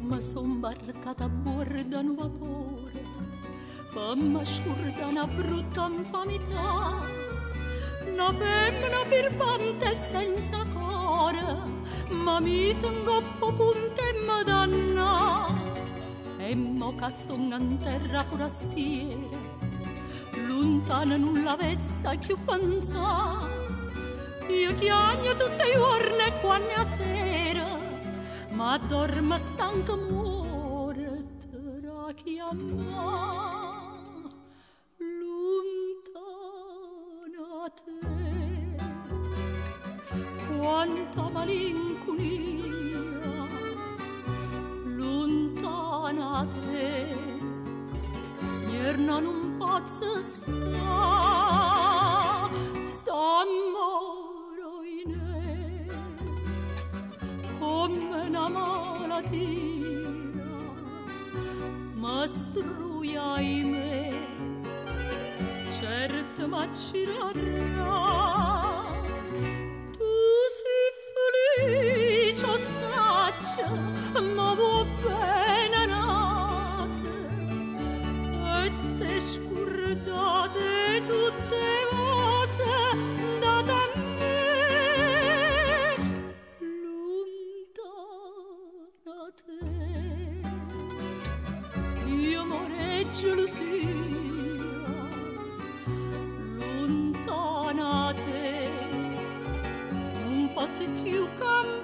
Ma son barcata a bordo un vapore per mi scordare una brutta infamità, una femmina birbante senza cuore, ma mi son coppo punta e mi danna. E mo che sto in terra forastiera, lontana non l'avessa più pensata, io chiagno tutte le giorni e quando è sera, ma dormo stanca muore tra chiamare lontana te. Quanta malinconia lontana te, nierna non pazza sta moro in me come una malattia, ma struia in me, certo m'accirarà. Tu sei felice, saccia, ma vuoi bene nate, e te scordate tutte cose date a me. Lontana te, io more gelosia, lontana te, non posso più campare.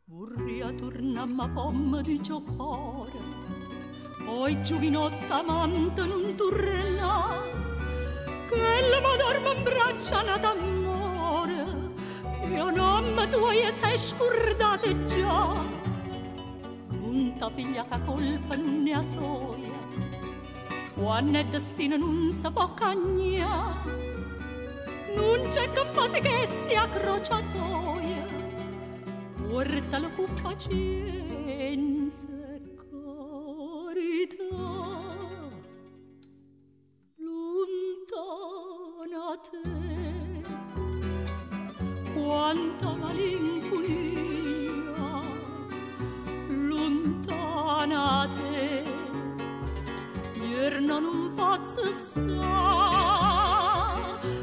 Vorrei tornare ma pomma di giocare, poi giovinotta amante non torna, che la mi dorme in braccia nata d'amore, io non mi tuoi sei scordate già. Non ti piglia che colpa non ne ha soia, quando è destino non si può cagnare, non c'è che fase che stia crociatoia, portalo con pazienza e carità. Lontana te, quanta malinconia lontana te, nierna non pazza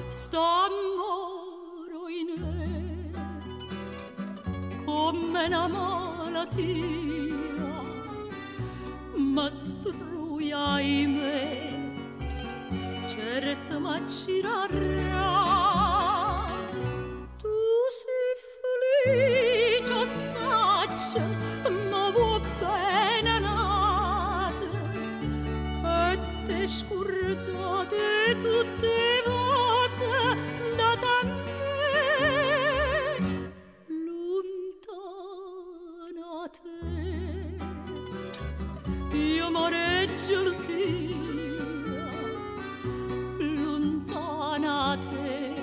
sta moro in me come una malattia, ma struia in me, certo m'accirarà. Tu sei felice, saccia, ma vuoi bene nate, e te scordate tutte cose date a me. Lontana te, io more gelosia, lontana te,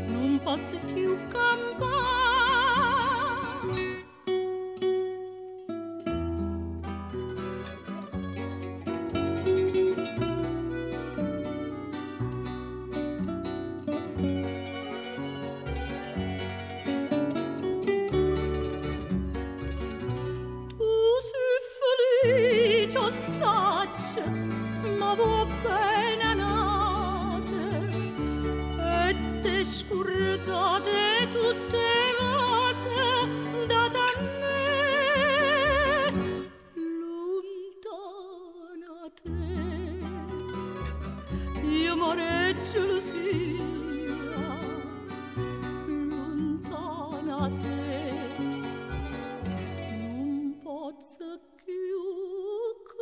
non posso più campare. Saccia, ma vuoi bene nate, e te scordate tutte cose date a me. Lontana te, io more gelosia, lontana te, non posso più campare.